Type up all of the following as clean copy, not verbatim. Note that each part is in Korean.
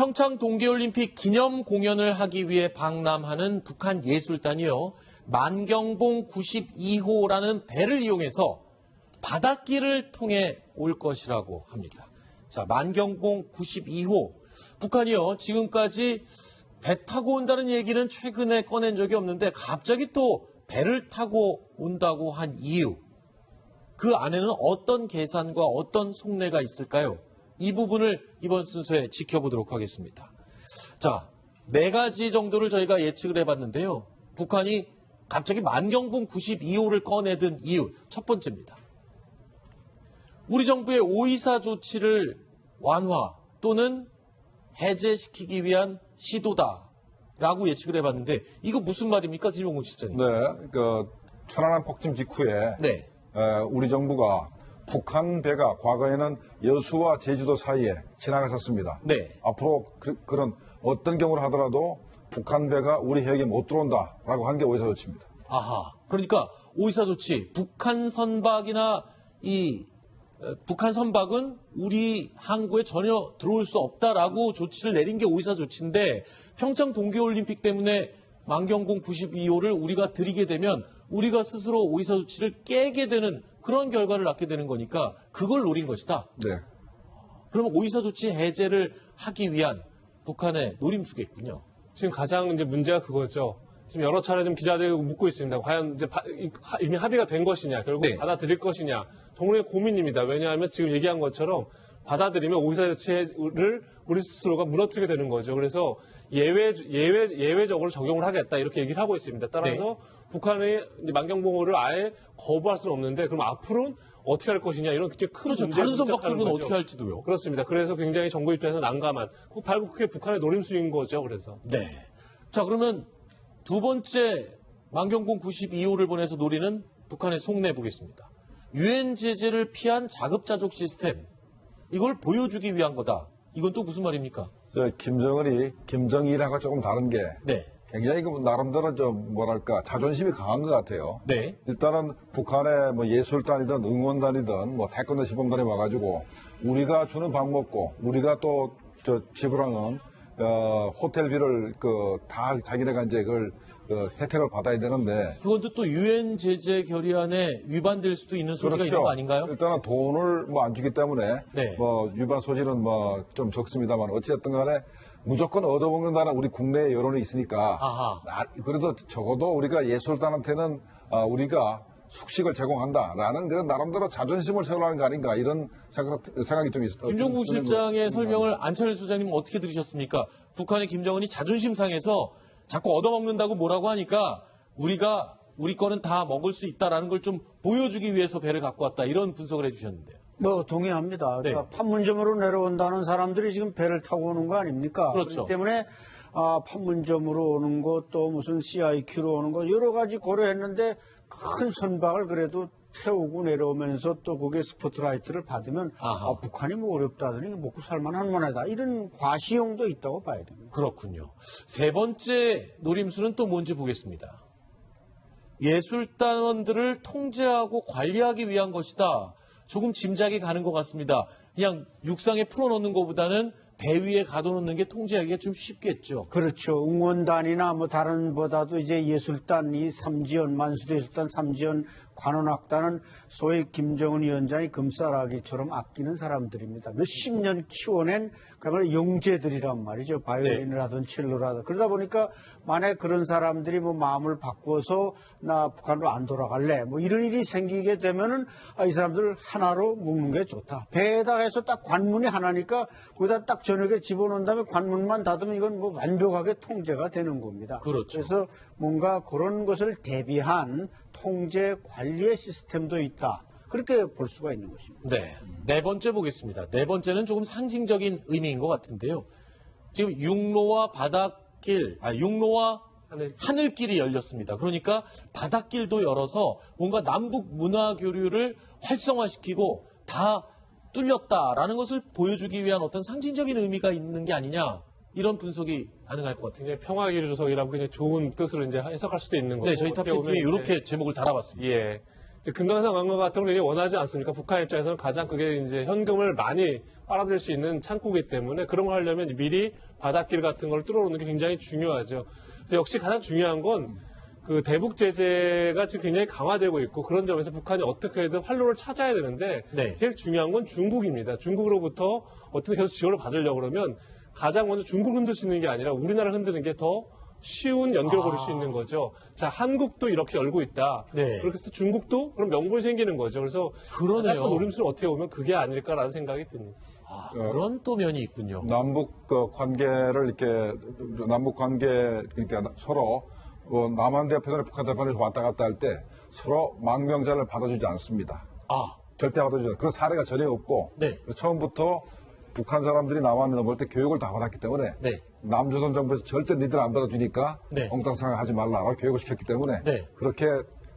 평창 동계올림픽 기념 공연을 하기 위해 방남하는 북한 예술단이요. 만경봉 92호라는 배를 이용해서 바닷길을 통해 올 것이라고 합니다. 자, 만경봉 92호. 북한이요. 지금까지 배 타고 온다는 얘기는 최근에 꺼낸 적이 없는데 갑자기 또 배를 타고 온다고 한 이유. 그 안에는 어떤 계산과 어떤 속내가 있을까요? 이 부분을 이번 순서에 지켜보도록 하겠습니다. 자, 4가지 정도를 저희가 예측을 해봤는데요. 북한이 갑자기 만경봉 92호를 꺼내든 이유. 첫 번째입니다. 우리 정부의 오이사 조치를 완화 또는 해제시키기 위한 시도다라고 예측을 해봤는데 이거 무슨 말입니까? 김용곤 실장님. 네, 천안함 폭침 직후에 네. 우리 정부가 북한 배가 과거에는 여수와 제주도 사이에 지나갔었습니다. 네. 앞으로 그런 어떤 경우를 하더라도 북한 배가 우리 해역에 못 들어온다라고 한 게 오이사 조치입니다. 아하. 그러니까 오이사 조치, 북한 선박이나 북한 선박은 우리 항구에 전혀 들어올 수 없다라고 조치를 내린 게 오이사 조치인데 평창 동계올림픽 때문에 만경봉 92호를 우리가 들이게 되면 우리가 스스로 오이사 조치를 깨게 되는 그런 결과를 낳게 되는 거니까 그걸 노린 것이다. 네. 그러면 오이사 조치 해제를 하기 위한 북한의 노림수겠군요. 지금 가장 이제 문제가 그거죠. 지금 여러 차례 좀 기자들이 묻고 있습니다. 과연 이제 이미 합의가 된 것이냐, 결국 네. 받아들일 것이냐. 정말 고민입니다. 왜냐하면 지금 얘기한 것처럼 받아들이면 오이사 조치를 우리 스스로가 무너뜨리게 되는 거죠. 그래서 예외적으로 적용을 하겠다 이렇게 얘기를 하고 있습니다. 따라서 네. 북한의 이제 만경봉호를 아예 거부할 수는 없는데 그럼 앞으로는 어떻게 할 것이냐 이런 굉장히 큰 그렇죠. 문제가 다른 선박들은 거죠. 어떻게 할지도요. 그렇습니다. 그래서 굉장히 정부 입장에서 난감한 바로 그게 북한의 노림수인 거죠. 그래서. 네. 자, 그러면 두 번째 만경봉 92호를 보내서 노리는 북한의 속내 보겠습니다. 유엔 제재를 피한 자급자족 시스템. 이걸 보여주기 위한 거다. 이건 또 무슨 말입니까? 김정은이 김정일하고 조금 다른 게 네. 굉장히 나름대로 좀 뭐랄까 자존심이 강한 것 같아요. 네. 일단은 북한의 뭐 예술단이든 응원단이든 뭐 태권도 시범단이 와가지고 우리가 주는 밥 먹고 우리가 또 지불하는 호텔비를 다 자기네가 이제 그걸 혜택을 받아야 되는데 그것도 또 유엔 제재 결의안에 위반될 수도 있는 소지가 그렇죠. 있는 거 아닌가요? 일단은 돈을 뭐 안 주기 때문에 네. 뭐 위반 소지는 뭐 좀 적습니다만 어찌됐든 간에 무조건 얻어먹는다는 우리 국내 여론이 있으니까 아하. 그래도 적어도 우리가 예술단한테는 우리가 숙식을 제공한다라는 그런 나름대로 자존심을 세우려는 거 아닌가 이런 생각이 좀 있어요. 김종국 실장의 설명을 안철수 소장님은 어떻게 들으셨습니까? 북한의 김정은이 자존심 상해서 자꾸 얻어먹는다고 뭐라고 하니까 우리 거는 다 먹을 수 있다라는 걸 좀 보여주기 위해서 배를 갖고 왔다 이런 분석을 해주셨는데요. 뭐 동의합니다. 네. 그러니까 판문점으로 내려온다는 사람들이 지금 배를 타고 오는 거 아닙니까? 그렇죠. 그렇기 때문에 판문점으로 오는 것 또 무슨 CIQ로 오는 것 여러 가지 고려했는데 큰 선박을 그래도 태우고 내려오면서 또 거기에 스포트라이트를 받으면 북한이 뭐 어렵다더니 먹고 살만한 만하다 이런 과시용도 있다고 봐야 됩니다. 그렇군요. 세 번째 노림수는 또 뭔지 보겠습니다. 예술단원들을 통제하고 관리하기 위한 것이다. 조금 짐작이 가는 것 같습니다. 그냥 육상에 풀어놓는 것보다는 배 위에 가둬놓는 게 통제하기가 좀 쉽겠죠. 그렇죠. 응원단이나 뭐 다른 보다도 이제 예술단 삼지연 만수대 예술단 삼지연 관원악단은 소위 김정은 위원장이 금싸라기처럼 아끼는 사람들입니다. 몇십 년 키워낸 그야말로 영재들이란 말이죠. 바이올린을 하든 첼로를 하든. 그러다 보니까 만약 그런 사람들이 뭐 마음을 바꿔서 나 북한으로 안 돌아갈래 뭐 이런 일이 생기게 되면은 이 사람들 하나로 묶는 게 좋다. 배에다 해서 딱 관문이 하나니까 거기다 딱 저녁에 집어넣은 다음에 관문만 닫으면 이건 뭐 완벽하게 통제가 되는 겁니다. 그렇죠. 그래서 뭔가 그런 것을 대비한 통제 관리의 시스템도 있다. 그렇게 볼 수가 있는 것입니다. 네. 네 번째 보겠습니다. 네 번째는 조금 상징적인 의미인 것 같은데요. 지금 육로와 육로와 하늘길이 열렸습니다. 그러니까 바닷길도 열어서 뭔가 남북 문화 교류를 활성화시키고 다 뚫렸다라는 것을 보여주기 위한 어떤 상징적인 의미가 있는 게 아니냐. 이런 분석이 가능할 것 같은데. 평화기조석이라고 그냥 좋은 뜻으로 이제 해석할 수도 있는 거고. 네, 저희 탑팀이 이렇게 제목을 달아봤습니다. 예. 이제 금강산 관광 같은 걸 굉장히 원하지 않습니까? 북한 입장에서는 가장 그게 이제 현금을 많이 빨아들일 수 있는 창구이기 때문에 그런 걸 하려면 미리 바닷길 같은 걸 뚫어놓는 게 굉장히 중요하죠. 그래서 역시 가장 중요한 건 그 대북 제재가 지금 굉장히 강화되고 있고 그런 점에서 북한이 어떻게든 활로를 찾아야 되는데 네. 제일 중요한 건 중국입니다. 중국으로부터 어떻게 계속 지원을 받으려고 그러면 가장 먼저 중국을 흔들 수 있는 게 아니라 우리나라를 흔드는 게 더 쉬운 연결을 고릴 수 있는 거죠. 자, 한국도 이렇게 열고 있다. 네. 그렇게 해서 중국도 그럼 명분이 생기는 거죠. 그래서 그러네요. 가장 큰 노림수는 어떻게 보면 그게 아닐까라는 생각이 듭니다. 그런 또 면이 있군요. 남북 관계를 이렇게 남북 관계 그러니까 서로 남한 대표나 북한 대표나 왔다 갔다 할 때 서로 망명자를 받아주지 않습니다. 절대 받아주지 않아요. 그런 사례가 전혀 없고 네. 처음부터 북한 사람들이 남한을 넘어올 때 교육을 다 받았기 때문에 네. 남조선 정부에서 절대 니들 안 받아주니까 네. 엉뚱한 생각하지 말라라고 교육을 시켰기 때문에 네. 그렇게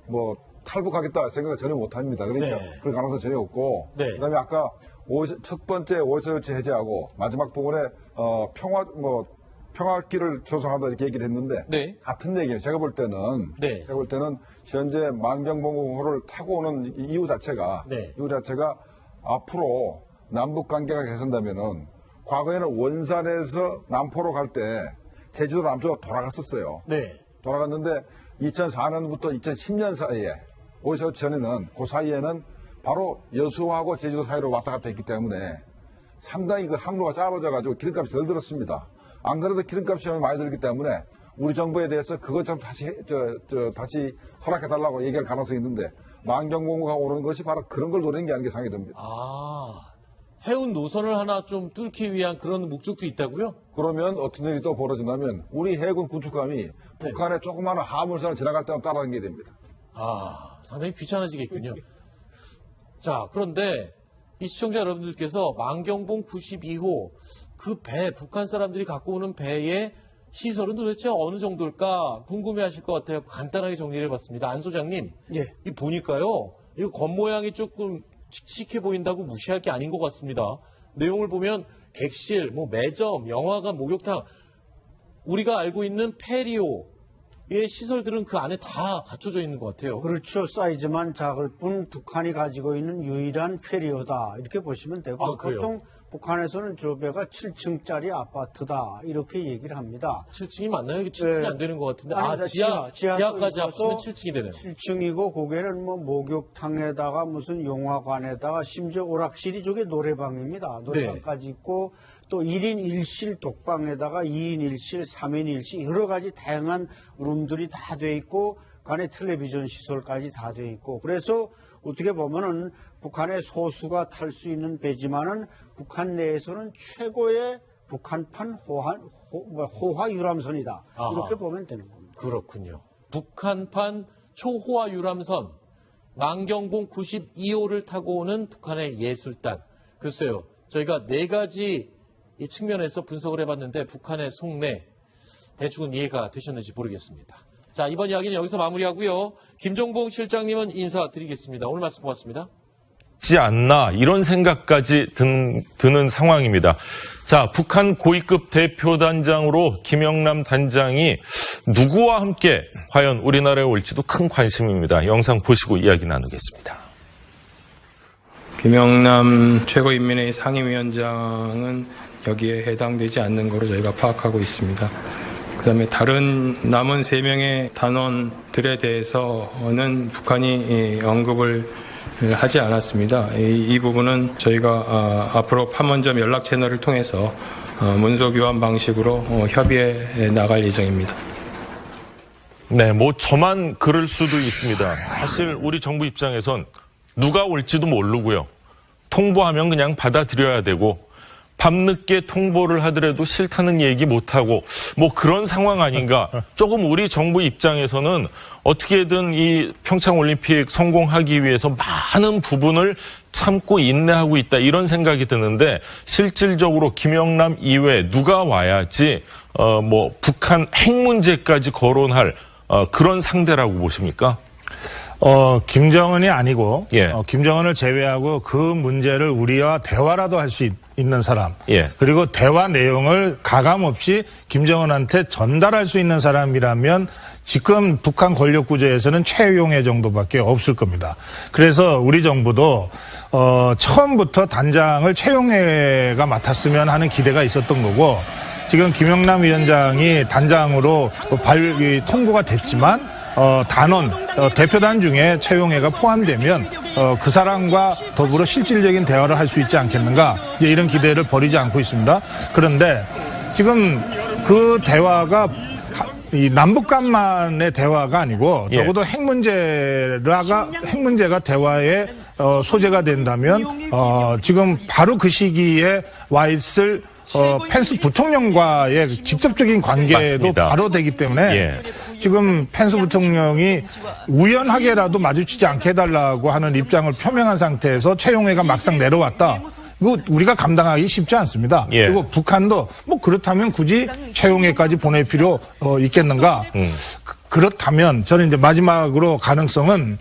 뭐 탈북하겠다 생각을 전혀 못합니다. 그러니까 네. 그럴 가능성 전혀 없고 네. 그다음에 아까 첫 번째 오이소 요치 해제하고 마지막 부분에 평화기를 조성한다 이렇게 얘기를 했는데 네. 같은 얘기예요. 제가 볼 때는 현재 만경봉호를 타고 오는 이유 자체가 네. 앞으로 남북 관계가 개선되면은 과거에는 원산에서 남포로 갈 때 제주도 남쪽으로 돌아갔었어요. 네. 돌아갔는데 2004년부터 2010년 사이에 오이소 전에는 그 사이에는 바로 여수하고 제주도 사이로 왔다 갔다 했기 때문에 상당히 그 항로가 짧아져가지고 기름값이 덜 들었습니다. 안 그래도 기름값이 많이 들기 때문에 우리 정부에 대해서 그것 좀 다시 허락해달라고 얘기할 가능성이 있는데 만경공고가 오르는 것이 바로 그런 걸 노리는 게 아닌가 생각이 듭니다. 해운 노선을 하나 좀 뚫기 위한 그런 목적도 있다고요? 그러면 어떤 일이 또 벌어진다면 우리 해군 구축함이 북한의 조그마한 하물선을 지나갈 때만 따라다니게 됩니다. 상당히 귀찮아지겠군요. 자, 그런데 이 시청자 여러분들께서 만경봉 92호 그 배, 북한 사람들이 갖고 오는 배의 시설은 도대체 어느 정도일까 궁금해하실 것 같아요. 간단하게 정리를 해봤습니다. 안 소장님, 예. 이 보니까요, 이거 겉모양이 조금 칙칙해 보인다고 무시할 게 아닌 것 같습니다. 내용을 보면 객실, 매점, 영화관, 목욕탕, 우리가 알고 있는 페리오의 시설들은 그 안에 다 갖춰져 있는 것 같아요. 그렇죠. 사이즈만 작을 뿐 북한이 가지고 있는 유일한 페리오다. 이렇게 보시면 되고 그래요? 보통 북한에서는 저 배가 7층짜리 아파트다. 이렇게 얘기를 합니다. 7층이 맞나요? 이게 7층이 네. 안 되는 것 같은데. 아니다, 지하까지 있어서 합치면 7층이 되네요. 7층이고 거기에는 목욕탕에다가 무슨 영화관에다가 심지어 오락실이 저게 노래방입니다. 노래방까지 있고 또 1인 1실 독방에다가 2인 1실, 3인 1실 여러 가지 다양한 룸들이 다 돼 있고 그 안에 텔레비전 시설까지 다 돼 있고 그래서 어떻게 보면은 북한의 소수가 탈 수 있는 배지만은 북한 내에서는 최고의 북한판 호화 유람선이다. 이렇게 보면 되는 겁니다. 그렇군요. 북한판 초호화 유람선 만경봉 92호를 타고 오는 북한의 예술단. 글쎄요. 저희가 네 가지 이 측면에서 분석을 해봤는데 북한의 속내 대충은 이해가 되셨는지 모르겠습니다. 자, 이번 이야기는 여기서 마무리하고요. 김종봉 실장님은 인사드리겠습니다. 오늘 말씀 고맙습니다. 지 않나 이런 생각까지 드는 상황입니다. 자, 북한 고위급 대표단장으로 김영남 단장이 누구와 함께 과연 우리나라에 올지도 큰 관심입니다. 영상 보시고 이야기 나누겠습니다. 김영남 최고인민회의 상임위원장은 여기에 해당되지 않는 것으로 저희가 파악하고 있습니다. 그다음에 다른 남은 3명의 단원들에 대해서는 북한이 언급을 하지 않았습니다. 이 부분은 저희가 앞으로 판문점 연락 채널을 통해서 문서 교환 방식으로 협의해 나갈 예정입니다. 네, 저만 그럴 수도 있습니다. 사실 우리 정부 입장에선 누가 올지도 모르고요. 통보하면 그냥 받아들여야 되고 밤늦게 통보를 하더라도 싫다는 얘기 못하고 그런 상황 아닌가. 조금 우리 정부 입장에서는 어떻게든 이 평창올림픽 성공하기 위해서 많은 부분을 참고 인내하고 있다 이런 생각이 드는데 실질적으로 김영남 이외에 누가 와야지 북한 핵 문제까지 거론할 그런 상대라고 보십니까? 김정은이 아니고 예. 김정은을 제외하고 그 문제를 우리와 대화라도 할 수 있는 사람 예. 그리고 대화 내용을 가감없이 김정은한테 전달할 수 있는 사람이라면 지금 북한 권력 구조에서는 최용해 정도밖에 없을 겁니다. 그래서 우리 정부도 처음부터 단장을 최용해가 맡았으면 하는 기대가 있었던 거고 지금 김영남 위원장이 단장으로 통보가 됐지만 단원 대표단 중에 최용해가 포함되면 그 사람과 더불어 실질적인 대화를 할 수 있지 않겠는가 이제 이런 기대를 버리지 않고 있습니다. 그런데 지금 그 대화가 이 남북 간만의 대화가 아니고 예. 적어도 핵 문제가 대화의 소재가 된다면 지금 바로 그 시기에 와 있을 펜스 부통령과의 직접적인 관계도 맞습니다. 바로 되기 때문에 예. 지금 펜스 부통령이 우연하게라도 마주치지 않게 해달라고 하는 입장을 표명한 상태에서 최용해가 막상 내려왔다. 이거 우리가 감당하기 쉽지 않습니다. 예. 그리고 북한도 뭐 그렇다면 굳이 최용해까지 보낼 필요 있겠는가? 그렇다면 저는 이제 마지막으로 가능성은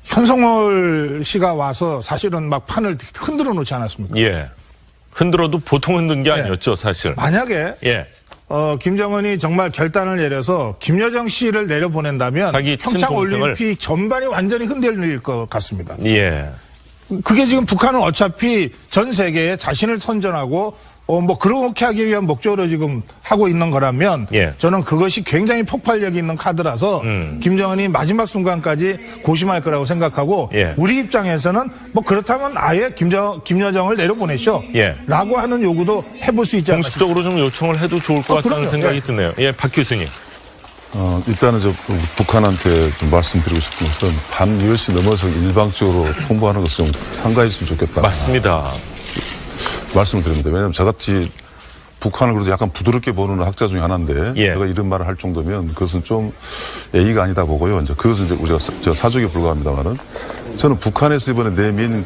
현성월 씨가 와서 사실은 막 판을 흔들어 놓지 않았습니까? 예. 흔들어도 보통 흔든 게 아니었죠, 사실. 만약에 예. 김정은이 정말 결단을 내려서 김여정 씨를 내려보낸다면 자기 평창올림픽 전반이 완전히 흔들릴 것 같습니다. 예. 그게 지금 북한은 어차피 전 세계에 자신을 선전하고 뭐 그렇게 하기 위한 목적으로 지금 하고 있는 거라면 예. 저는 그것이 굉장히 폭발력이 있는 카드라서 김정은이 마지막 순간까지 고심할 거라고 생각하고 예. 우리 입장에서는 뭐 그렇다면 아예 김여정을 내려보내시오 예. 라고 하는 요구도 해볼 수 있지 않을까 싶습니다. 공식적으로 좀 요청을 해도 좋을 것 같다는 그럼요. 생각이 예. 드네요. 예, 박 교수님. 일단은 북한한테 좀 말씀드리고 싶은 것은 밤 10시 넘어서 일방적으로 통보하는 것은 좀 삼가했으면 좋겠다. 맞습니다. 말씀을 드립니다. 왜냐하면 저같이 북한을 그래도 약간 부드럽게 보는 학자 중에 하나인데 예. 제가 이런 말을 할 정도면 그것은 좀 예의가 아니다 보고요. 이제 그것은 이제 우리가 사족에 불과합니다만은 저는 북한에서 이번에 내민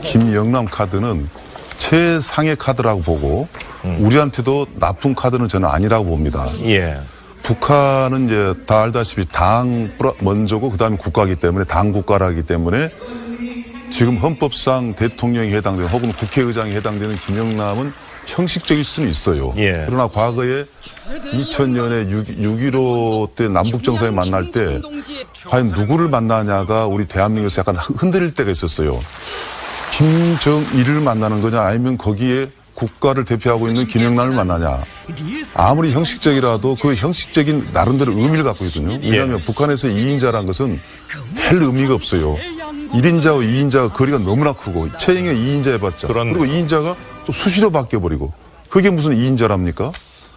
김영남 카드는 최상의 카드라고 보고 우리한테도 나쁜 카드는 저는 아니라고 봅니다. 예. 북한은 이제 다 알다시피 당 먼저고 그다음에 국가이기 때문에 당 국가라기 때문에 지금 헌법상 대통령이 해당되는 혹은 국회의장이 해당되는 김영남은 형식적일 수는 있어요. 예. 그러나 과거에 2000년에 6.15 때 남북정상회 만날 때 과연 누구를 만나냐가 우리 대한민국에서 약간 흔들릴 때가 있었어요. 김정일을 만나는 거냐 아니면 거기에 국가를 대표하고 있는 김영남을 만나냐. 아무리 형식적이라도 그 형식적인 나름대로 의미를 갖고 있거든요. 왜냐하면 북한에서 2인자란 것은 별 의미가 없어요. 1인자와 2인자가 거리가 너무나 크고 최영의 2인자 해봤자 그렇네. 그리고 2인자가 또 수시로 바뀌어버리고 그게 무슨 2인자랍니까?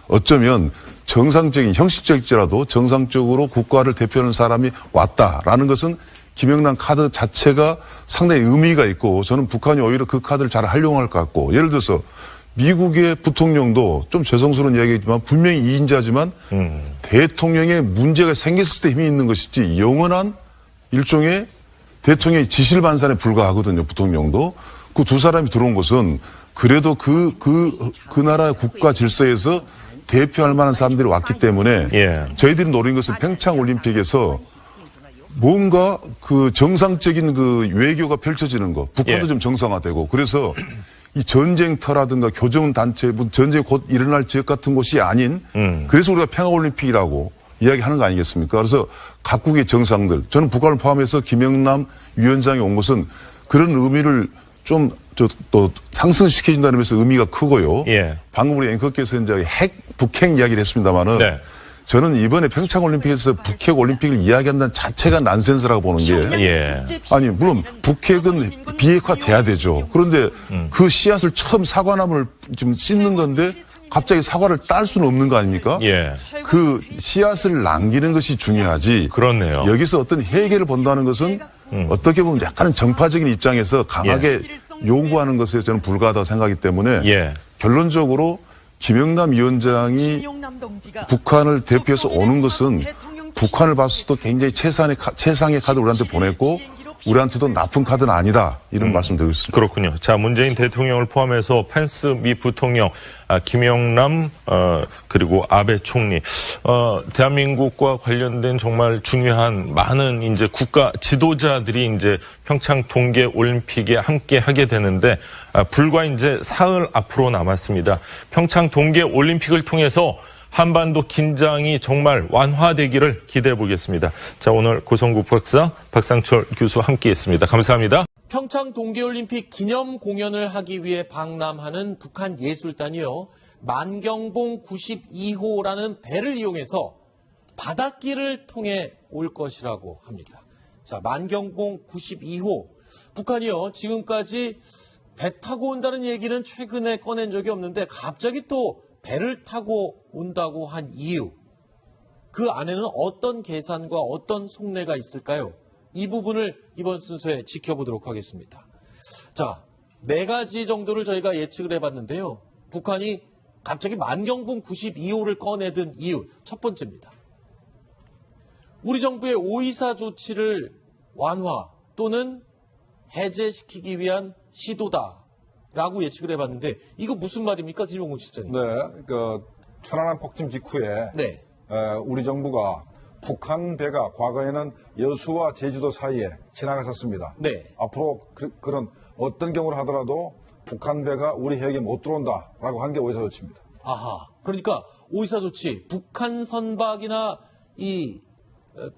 어쩌면 정상적인 형식적일지라도 정상적으로 국가를 대표하는 사람이 왔다라는 것은 김영남 카드 자체가 상당히 의미가 있고 저는 북한이 오히려 그 카드를 잘 활용할 것 같고 예를 들어서 미국의 부통령도 좀 죄송스러운 이야기지만 분명히 2인자지만 대통령의 문제가 생겼을 때 힘이 있는 것이지 영원한 일종의 대통령의 지실 반산에 불과하거든요. 부통령도. 그 두 사람이 들어온 것은 그래도 그 나라의 국가 질서에서 대표할 만한 사람들이 왔기 때문에 예. 저희들이 노린 것은 평창 올림픽에서 뭔가 그 정상적인 그 외교가 펼쳐지는 거. 북한도 예. 좀 정상화되고 그래서 이 전쟁터라든가 교정단체, 전쟁이 곧 일어날 지역 같은 곳이 아닌 그래서 우리가 평화올림픽이라고 이야기하는 거 아니겠습니까? 그래서 각국의 정상들, 저는 북한을 포함해서 김영남 위원장이 온 것은 그런 의미를 좀 또 상승시켜준다는 면에서 의미가 크고요. 예. 방금 우리 앵커께서 이제 북핵 이야기를 했습니다만은 네. 저는 이번에 평창올림픽에서 북핵 올림픽을 이야기한다는 자체가 난센스라고 보는 게 예. 아니 물론 북핵은 비핵화돼야 되죠. 그런데 그 씨앗을 처음 사과나무를 지금 씻는 건데 갑자기 사과를 딸 수는 없는 거 아닙니까? 예. 그 씨앗을 남기는 것이 중요하지. 그렇네요. 여기서 어떤 해결을 본다는 것은 어떻게 보면 약간은 정파적인 입장에서 강하게 요구하는 것에 저는 불가하다고 생각하기 때문에 예. 결론적으로 김영남 위원장이 북한을 대표해서 오는 것은 북한을 봤을 때 굉장히 최상의 카드를 우리한테 보냈고 우리한테도 나쁜 카드는 아니다. 이런 말씀 드리고 있습니다. 그렇군요. 자, 문재인 대통령을 포함해서 펜스 미 부통령, 김영남, 그리고 아베 총리, 대한민국과 관련된 정말 중요한 많은 이제 국가 지도자들이 이제 평창 동계 올림픽에 함께 하게 되는데, 불과 이제 사흘 앞으로 남았습니다. 평창 동계 올림픽을 통해서 한반도 긴장이 정말 완화되기를 기대해 보겠습니다. 자, 오늘 고성국 박사, 박상철 교수 함께했습니다. 감사합니다. 평창 동계올림픽 기념 공연을 하기 위해 방남하는 북한 예술단이요. 만경봉 92호라는 배를 이용해서 바닷길을 통해 올 것이라고 합니다. 자, 만경봉 92호. 북한이요. 지금까지 배 타고 온다는 얘기는 최근에 꺼낸 적이 없는데 갑자기 또 배를 타고 온다고 한 이유, 그 안에는 어떤 계산과 어떤 속내가 있을까요? 이 부분을 이번 순서에 지켜보도록 하겠습니다. 자, 4가지 정도를 저희가 예측을 해봤는데요. 북한이 갑자기 만경봉 92호를 꺼내든 이유, 첫 번째입니다. 우리 정부의 5.24 조치를 완화 또는 해제시키기 위한 시도다라고 예측을 해봤는데, 이거 무슨 말입니까, 김용국 실장님? 네, 천안함 폭침 직후에 네. 우리 정부가 북한 배가 과거에는 여수와 제주도 사이에 지나갔었습니다. 네. 앞으로 그런 어떤 경우를 하더라도 북한 배가 우리 해역에 못 들어온다라고 한 게 5.24 조치입니다. 아하. 그러니까 5.24 조치, 북한 선박이나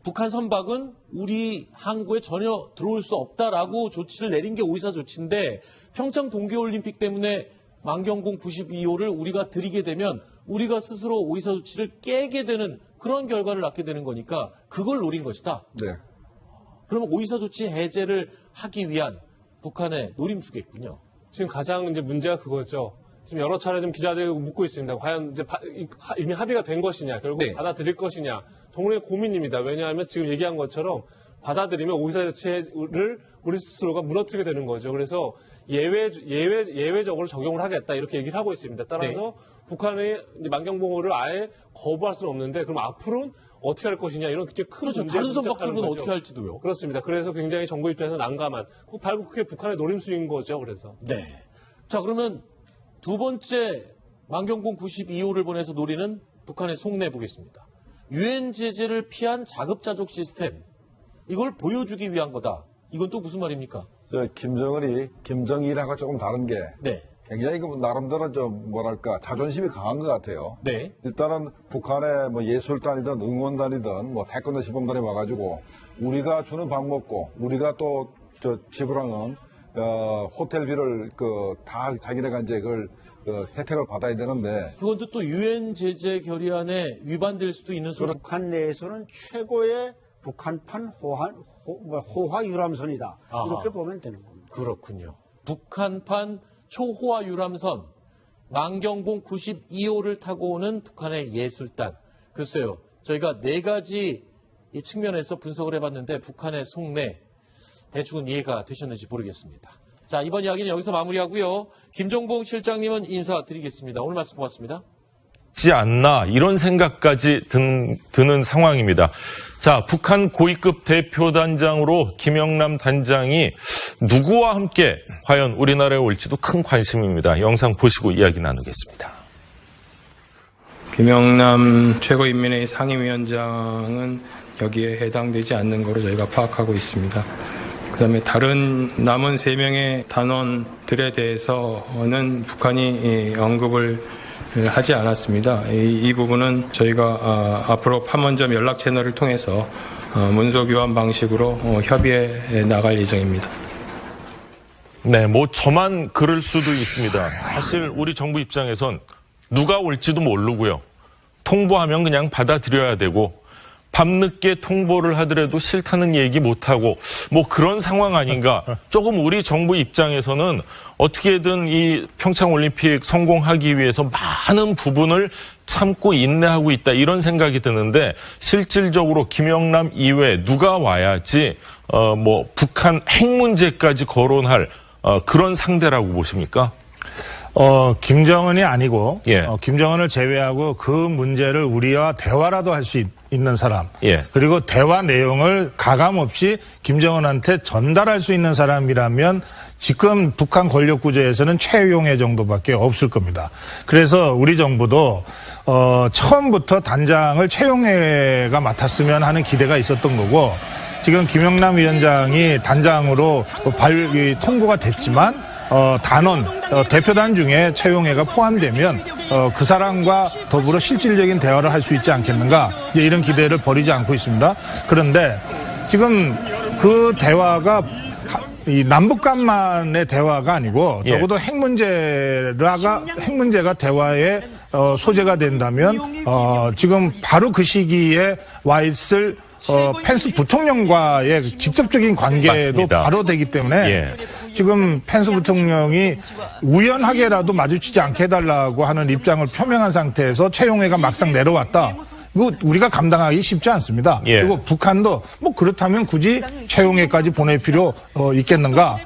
북한 선박은 우리 항구에 전혀 들어올 수 없다라고 조치를 내린 게 5.24 조치인데, 평창 동계올림픽 때문에 만경봉 92호를 우리가 들이게 되면 우리가 스스로 5.24 조치를 깨게 되는 그런 결과를 낳게 되는 거니까 그걸 노린 것이다. 네. 그러면 5.24 조치 해제를 하기 위한 북한의 노림수겠군요. 지금 가장 이제 문제가 그거죠. 지금 여러 차례 좀 기자들이 묻고 있습니다. 과연 이제 이미 합의가 된 것이냐, 결국 네. 받아들일 것이냐. 동물의 고민입니다. 왜냐하면 지금 얘기한 것처럼 받아들이면 5.24 조치를 우리 스스로가 무너뜨리게 되는 거죠. 그래서 예외적으로 적용을 하겠다, 이렇게 얘기를 하고 있습니다. 따라서 북한의 이제 만경봉호를 아예 거부할 수는 없는데, 그럼 앞으로는 어떻게 할 것이냐, 이런 굉장히 큰 그렇죠. 문제가 다른 선박들은 부착하는 어떻게 할지도요. 그렇습니다. 그래서 굉장히 정부 입장에서 난감한, 바로 그게 북한의 노림수인 거죠. 그래서. 네. 자, 그러면 두 번째 만경봉 92호를 보내서 노리는 북한의 속내 보겠습니다. 유엔 제재를 피한 자급자족 시스템, 이걸 보여주기 위한 거다. 이건 또 무슨 말입니까? 김정은이 김정일하고 조금 다른 게 네. 굉장히 나름대로 좀 뭐랄까 자존심이 강한 것 같아요. 네. 일단은 북한의 뭐 예술단이든 응원단이든 뭐 태권도 시범단이 와가지고 우리가 주는 밥 먹고 우리가 또 지불하는 호텔비를 다 자기네가 이제 그걸 혜택을 받아야 되는데, 그것도 또 유엔 제재 결의안에 위반될 수도 있는 소리. 북한 내에서는 최고의 북한판 호화 유람선이다. 아하. 이렇게 보면 되는 겁니다. 그렇군요. 북한판 초호화 유람선 만경봉 92호를 타고 오는 북한의 예술단. 글쎄요, 저희가 4가지 이 측면에서 분석을 해봤는데 북한의 속내 대충은 이해가 되셨는지 모르겠습니다. 자, 이번 이야기는 여기서 마무리하고요. 김종봉 실장님은 인사드리겠습니다. 오늘 말씀 고맙습니다. 지 않나 이런 생각까지 드는 상황입니다. 자, 북한 고위급 대표단장으로 김영남 단장이 누구와 함께 과연 우리나라에 올지도 큰 관심입니다. 영상 보시고 이야기 나누겠습니다. 김영남 최고인민회의 상임위원장은 여기에 해당되지 않는 것으로 저희가 파악하고 있습니다. 그다음에 다른 남은 3명의 단원들에 대해서는 북한이 언급을 하지 않았습니다. 이 부분은 저희가 앞으로 판문점 연락 채널을 통해서 문서 교환 방식으로 협의해 나갈 예정입니다. 네, 뭐 저만 그럴 수도 있습니다. 사실 우리 정부 입장에선 누가 올지도 모르고요. 통보하면 그냥 받아들여야 되고 밤늦게 통보를 하더라도 싫다는 얘기 못하고 뭐 그런 상황 아닌가. 조금 우리 정부 입장에서는 어떻게든 이 평창올림픽 성공하기 위해서 많은 부분을 참고 인내하고 있다 이런 생각이 드는데 실질적으로 김영남 이외에 누가 와야지 뭐 북한 핵 문제까지 거론할 그런 상대라고 보십니까? 김정은이 아니고 예. 김정은을 제외하고 그 문제를 우리와 대화라도 할 수 있는 사람, 예. 그리고 대화 내용을 가감 없이 김정은한테 전달할 수 있는 사람이라면 지금 북한 권력 구조에서는 최용해 정도밖에 없을 겁니다. 그래서 우리 정부도 처음부터 단장을 최용해가 맡았으면 하는 기대가 있었던 거고, 지금 김영남 위원장이 단장으로 통보가 됐지만 단원 대표단 중에 최용해가 포함되면 그 사람과 더불어 실질적인 대화를 할 수 있지 않겠는가, 이제 이런 기대를 버리지 않고 있습니다. 그런데 지금 그 대화가 이 남북 간만의 대화가 아니고 적어도 핵 문제가 대화의 소재가 된다면 지금 바로 그 시기에 와 있을 펜스 부통령과의 직접적인 관계도 맞습니다. 바로 되기 때문에 예. 지금 펜스 부통령이 우연하게라도 마주치지 않게 해달라고 하는 입장을 표명한 상태에서 최용해가 막상 내려왔다. 이거 우리가 감당하기 쉽지 않습니다. 예. 그리고 북한도 뭐 그렇다면 굳이 최용해까지 보낼 필요 있겠는가?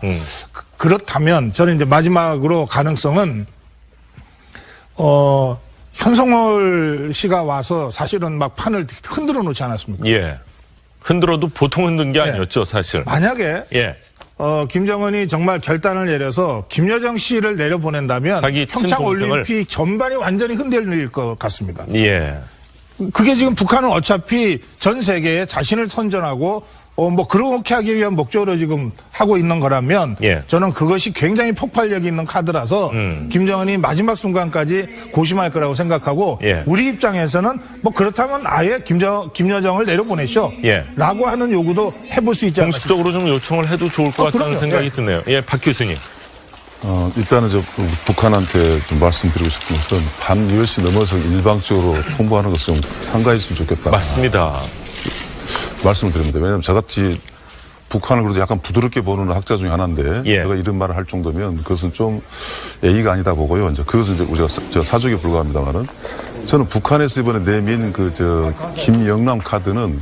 그렇다면 저는 이제 마지막으로 가능성은 현성월 씨가 와서 사실은 막 판을 흔들어 놓지 않았습니까? 예. 흔들어도 보통 흔든 게 아니었죠, 사실. 만약에 예. 김정은이 정말 결단을 내려서 김여정 씨를 내려보낸다면 자기 평창올림픽 전반이 완전히 흔들릴 것 같습니다. 예. 그게 지금 북한은 어차피 전 세계에 자신을 선전하고 뭐 그렇게 하기 위한 목적으로 지금 하고 있는 거라면 예. 저는 그것이 굉장히 폭발력이 있는 카드라서 김정은이 마지막 순간까지 고심할 거라고 생각하고 예. 우리 입장에서는 뭐 그렇다면 아예 김여정을 내려보내셔 예. 라고 하는 요구도 해볼 수 있지 않을까. 공식적으로 좀 요청을 해도 좋을 것 같다는 그럼요. 생각이 예. 드네요. 예, 박 교수님. 일단은 북한한테 좀 말씀드리고 싶은 것은 밤 10시 넘어서 일방적으로 통보하는 것은 좀 삼가했으면 좋겠다. 맞습니다. 말씀을 드립니다. 왜냐하면 저같이 북한을 그래도 약간 부드럽게 보는 학자 중에 하나인데 예. 제가 이런 말을 할 정도면 그것은 좀 예의가 아니다 보고요. 이제 그것은 이제 우리가 사족에 불과합니다만은 저는 북한에서 이번에 내민 김영남 카드는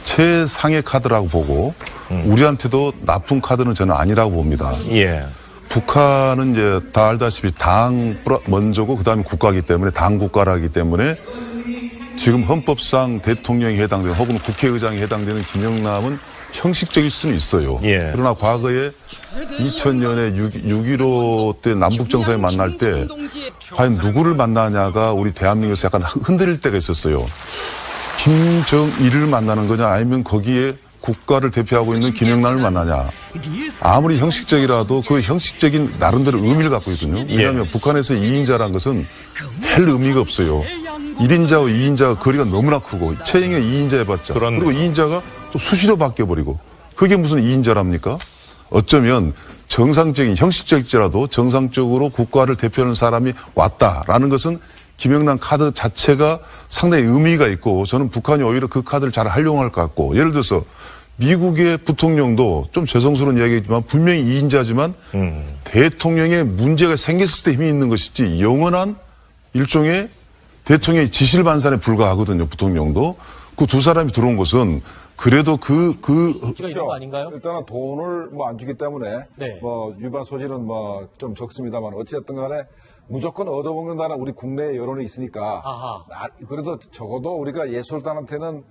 최상의 카드라고 보고 우리한테도 나쁜 카드는 저는 아니라고 봅니다. 예. 북한은 이제 다 알다시피 당 먼저고 그다음에 국가이기 때문에 당 국가라기 때문에 지금 헌법상 대통령이 해당되는 혹은 국회의장이 해당되는 김영남은 형식적일 수는 있어요. 예. 그러나 과거에 2000년에 6.15 때 남북정상회 만날 때 과연 누구를 만나냐가 우리 대한민국에서 약간 흔들릴 때가 있었어요. 김정일을 만나는 거냐 아니면 거기에 국가를 대표하고 있는 김영남을 만나냐. 아무리 형식적이라도 그 형식적인 나름대로 의미를 갖고 있거든요. 왜냐하면 북한에서 2인자란 것은 별 의미가 없어요. 1인자와 2인자가 거리가 너무나 크고 최영의 2인자 해봤자 그렇네요. 그리고 2인자가 또 수시로 바뀌어버리고 그게 무슨 2인자랍니까? 어쩌면 정상적인 형식적이라도 정상적으로 국가를 대표하는 사람이 왔다라는 것은 김영남 카드 자체가 상당히 의미가 있고 저는 북한이 오히려 그 카드를 잘 활용할 것 같고 예를 들어서 미국의 부통령도 좀 죄송스러운 이야기지만 분명히 2인자지만 대통령의 문제가 생겼을 때 힘이 있는 것이지 영원한 일종의 대통령의 지실 반산에 불과하거든요. 부통령도. 그 두 사람이 들어온 것은 그래도 문제가 있는 거 아닌가요? 일단은 돈을 뭐 안 주기 때문에 네. 뭐 위반 소지는 뭐 좀 적습니다만 어찌됐든 간에 무조건 얻어먹는다는 우리 국내 여론이 있으니까 아하. 그래도 적어도 우리가 예술단한테는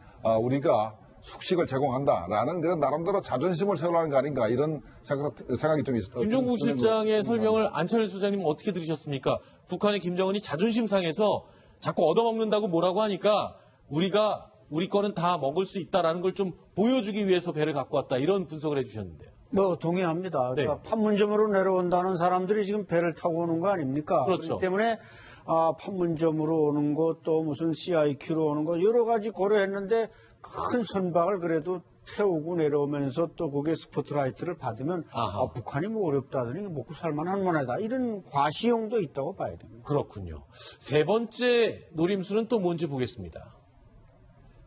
우리가 숙식을 제공한다라는 그런 나름대로 자존심을 세우라는 거 아닌가 이런 생각이 좀 있어요. 김종국 실장의 설명을 안철수 소장님은 어떻게 들으셨습니까? 북한의 김정은이 자존심 상해서 자꾸 얻어먹는다고 뭐라고 하니까 우리 거는 다 먹을 수 있다라는 걸 좀 보여주기 위해서 배를 갖고 왔다 이런 분석을 해주셨는데요. 뭐 동의합니다. 네. 그러니까 판문점으로 내려온다는 사람들이 지금 배를 타고 오는 거 아닙니까? 그렇죠. 그렇기 때문에 판문점으로 오는 것 또 무슨 CIQ로 오는 것 여러 가지 고려했는데 큰 선박을 그래도 태우고 내려오면서 또 거기에 스포트라이트를 받으면 북한이 뭐 어렵다더니 먹고 살만한 만하다 이런 과시용도 있다고 봐야 됩니다. 그렇군요. 세 번째 노림수는 또 뭔지 보겠습니다.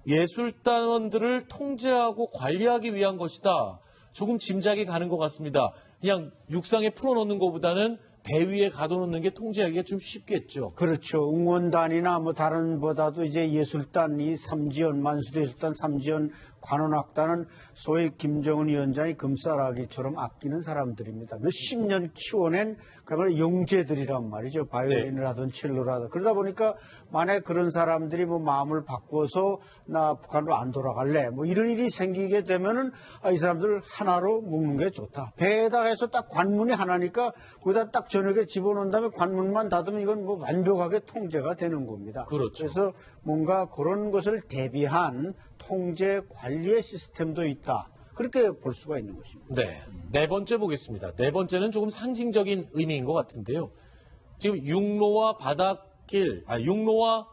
예술단원들을 통제하고 관리하기 위한 것이다. 조금 짐작이 가는 것 같습니다. 그냥 육상에 풀어놓는 것보다는 배 위에 가둬놓는 게 통제하기가 좀 쉽겠죠. 그렇죠. 응원단이나 뭐 다른 보다도 이제 예술단 이 삼지연 만수대 예술단 삼지연 관원악단은 소위 김정은 위원장이 금싸라기처럼 아끼는 사람들입니다. 몇십 년 키워낸 그야말로 영재들이란 말이죠. 바이올린을 하든 첼로를 하든. 그러다 보니까 만약에 그런 사람들이 뭐 마음을 바꿔서 나 북한으로 안 돌아갈래 뭐 이런 일이 생기게 되면은 이 사람들 하나로 묶는 게 좋다. 배에다 해서 딱 관문이 하나니까 거기다 딱 저녁에 집어넣은 다음에 관문만 닫으면 이건 뭐 완벽하게 통제가 되는 겁니다. 그렇죠. 그래서 뭔가 그런 것을 대비한 통제 관리의 시스템도 있다. 그렇게 볼 수가 있는 것입니다. 네. 네 번째 보겠습니다. 네 번째는 조금 상징적인 의미인 것 같은데요. 지금 육로와 바닷길, 육로와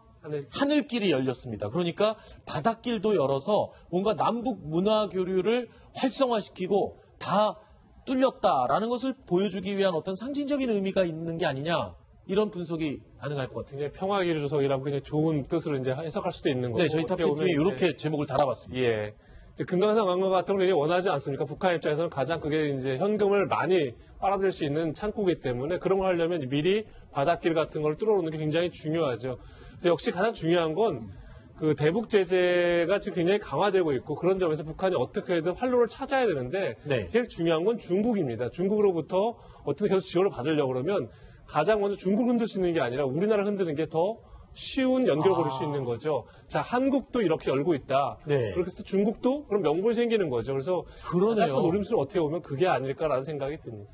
하늘길이 열렸습니다. 그러니까 바닷길도 열어서 뭔가 남북 문화 교류를 활성화시키고 다 뚫렸다라는 것을 보여주기 위한 어떤 상징적인 의미가 있는 게 아니냐. 이런 분석이 가능할 것 같은데. 이제 평화기류 조성이라고 그냥 좋은 뜻으로 이제 해석할 수도 있는 거고. 네, 저희 탑10 중에 이렇게 제목을 달아봤습니다. 예. 이제 금강산 관광 같은 걸 원하지 않습니까? 북한 입장에서는 가장 그게 이제 현금을 많이 빨아들일 수 있는 창구이기 때문에 그런 걸 하려면 미리 바닷길 같은 걸 뚫어놓는 게 굉장히 중요하죠. 그래서 역시 가장 중요한 건 그 대북 제재가 지금 굉장히 강화되고 있고 그런 점에서 북한이 어떻게든 활로를 찾아야 되는데 네. 제일 중요한 건 중국입니다. 중국으로부터 어떻게 계속 지원을 받으려고 그러면 가장 먼저 중국을 흔들 수 있는 게 아니라 우리나라를 흔드는 게 더 쉬운 연결을 벌일 수 있는 거죠. 자, 한국도 이렇게 열고 있다. 네. 그렇게 해서 중국도 그럼 명분이 생기는 거죠. 그래서 그러네요. 가장 큰 노림수는 어떻게 보면 그게 아닐까라는 생각이 듭니다.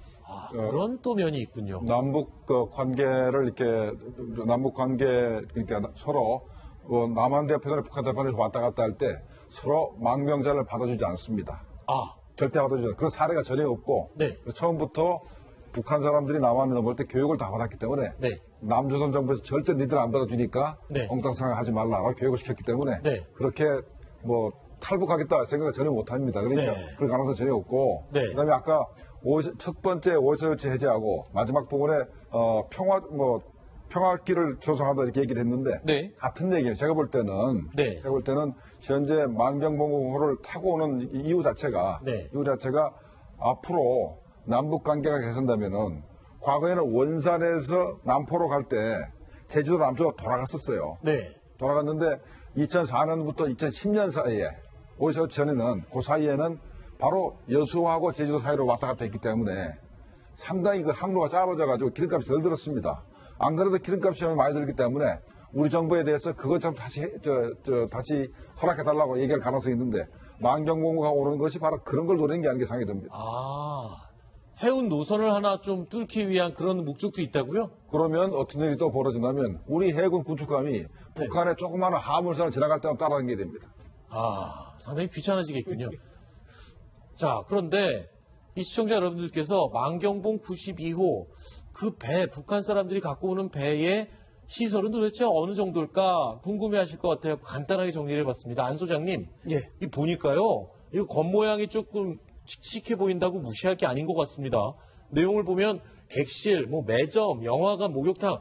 그런 또 면이 있군요. 남북 관계를 이렇게 남북 관계 그러니까 서로 남한 대표나 북한 대표나 왔다 갔다 할 때 서로 망명자를 받아주지 않습니다. 절대 받아주지 않아요. 그런 사례가 전혀 없고 네. 처음부터 북한 사람들이 남한을 넘을 때 교육을 다 받았기 때문에 네. 남조선 정부에서 절대 니들 안 받아주니까 네. 엉뚱한 생각하지 말라고 교육을 시켰기 때문에 네. 그렇게 뭐 탈북하겠다 생각을 전혀 못합니다. 그러니까 네. 그럴 가능성 전혀 없고 네. 그다음에 아까 첫 번째 오이소 요치 해제하고 마지막 부분에 평화길을 조성하다 이렇게 얘기를 했는데 네. 같은 얘기예요. 제가 볼 때는 네. 현재 만경봉호를 타고 오는 이유 자체가 네. 앞으로 남북 관계가 개선되면은 과거에는 원산에서 남포로 갈 때 제주도 남쪽으로 돌아갔었어요. 네. 돌아갔는데 2004년부터 2010년 사이에 오이소 전에는 그 사이에는 바로 여수하고 제주도 사이로 왔다 갔다 했기 때문에 상당히 그 항로가 짧아져가지고 기름값이 덜 들었습니다. 안 그래도 기름값이 많이 들기 때문에 우리 정부에 대해서 그것 좀 다시 허락해달라고 얘기할 가능성이 있는데 만경공고가 오르는 것이 바로 그런 걸 노리는 게 아닌가 생각이 듭니다. 해운 노선을 하나 좀 뚫기 위한 그런 목적도 있다고요? 그러면 어떤 일이 또 벌어진다면 우리 해군 구축함이 북한의 조그마한 화물선을 지나갈 때만 따라다니게 됩니다. 상당히 귀찮아지겠군요. 자, 그런데 이 시청자 여러분들께서 만경봉 92호 그 배, 북한 사람들이 갖고 오는 배의 시설은 도대체 어느 정도일까 궁금해하실 것 같아요. 간단하게 정리를 해봤습니다. 안 소장님, 예. 이 보니까요, 이 겉모양이 조금 칙칙해 보인다고 무시할 게 아닌 것 같습니다. 내용을 보면 객실, 매점, 영화관, 목욕탕,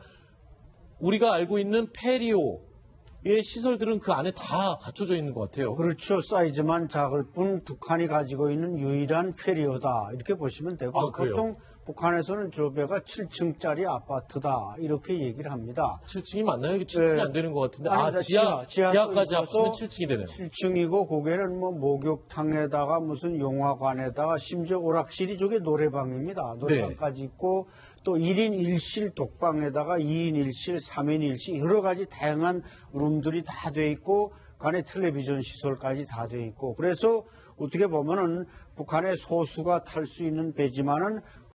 우리가 알고 있는 페리오의 시설들은 그 안에 다 갖춰져 있는 것 같아요. 그렇죠. 사이즈만 작을 뿐 북한이 가지고 있는 유일한 페리오다. 이렇게 보시면 되고 그래요? 보통 북한에서는 저 배가 7층짜리 아파트다. 이렇게 얘기를 합니다. 7층이 맞나요? 이게 7층이 네. 안 되는 것 같은데. 아닙니다. 지하까지 있어서 합치면 7층이 되네요. 7층이고 거기에는 목욕탕에다가 무슨 영화관에다가 심지어 오락실이 저게 노래방입니다. 노래방까지 있고 또 1인 1실 독방에다가 2인 1실, 3인 1실 여러 가지 다양한 룸들이 다 돼 있고 그 안에 텔레비전 시설까지 다 돼 있고 그래서 어떻게 보면은 북한의 소수가 탈 수 있는 배지만은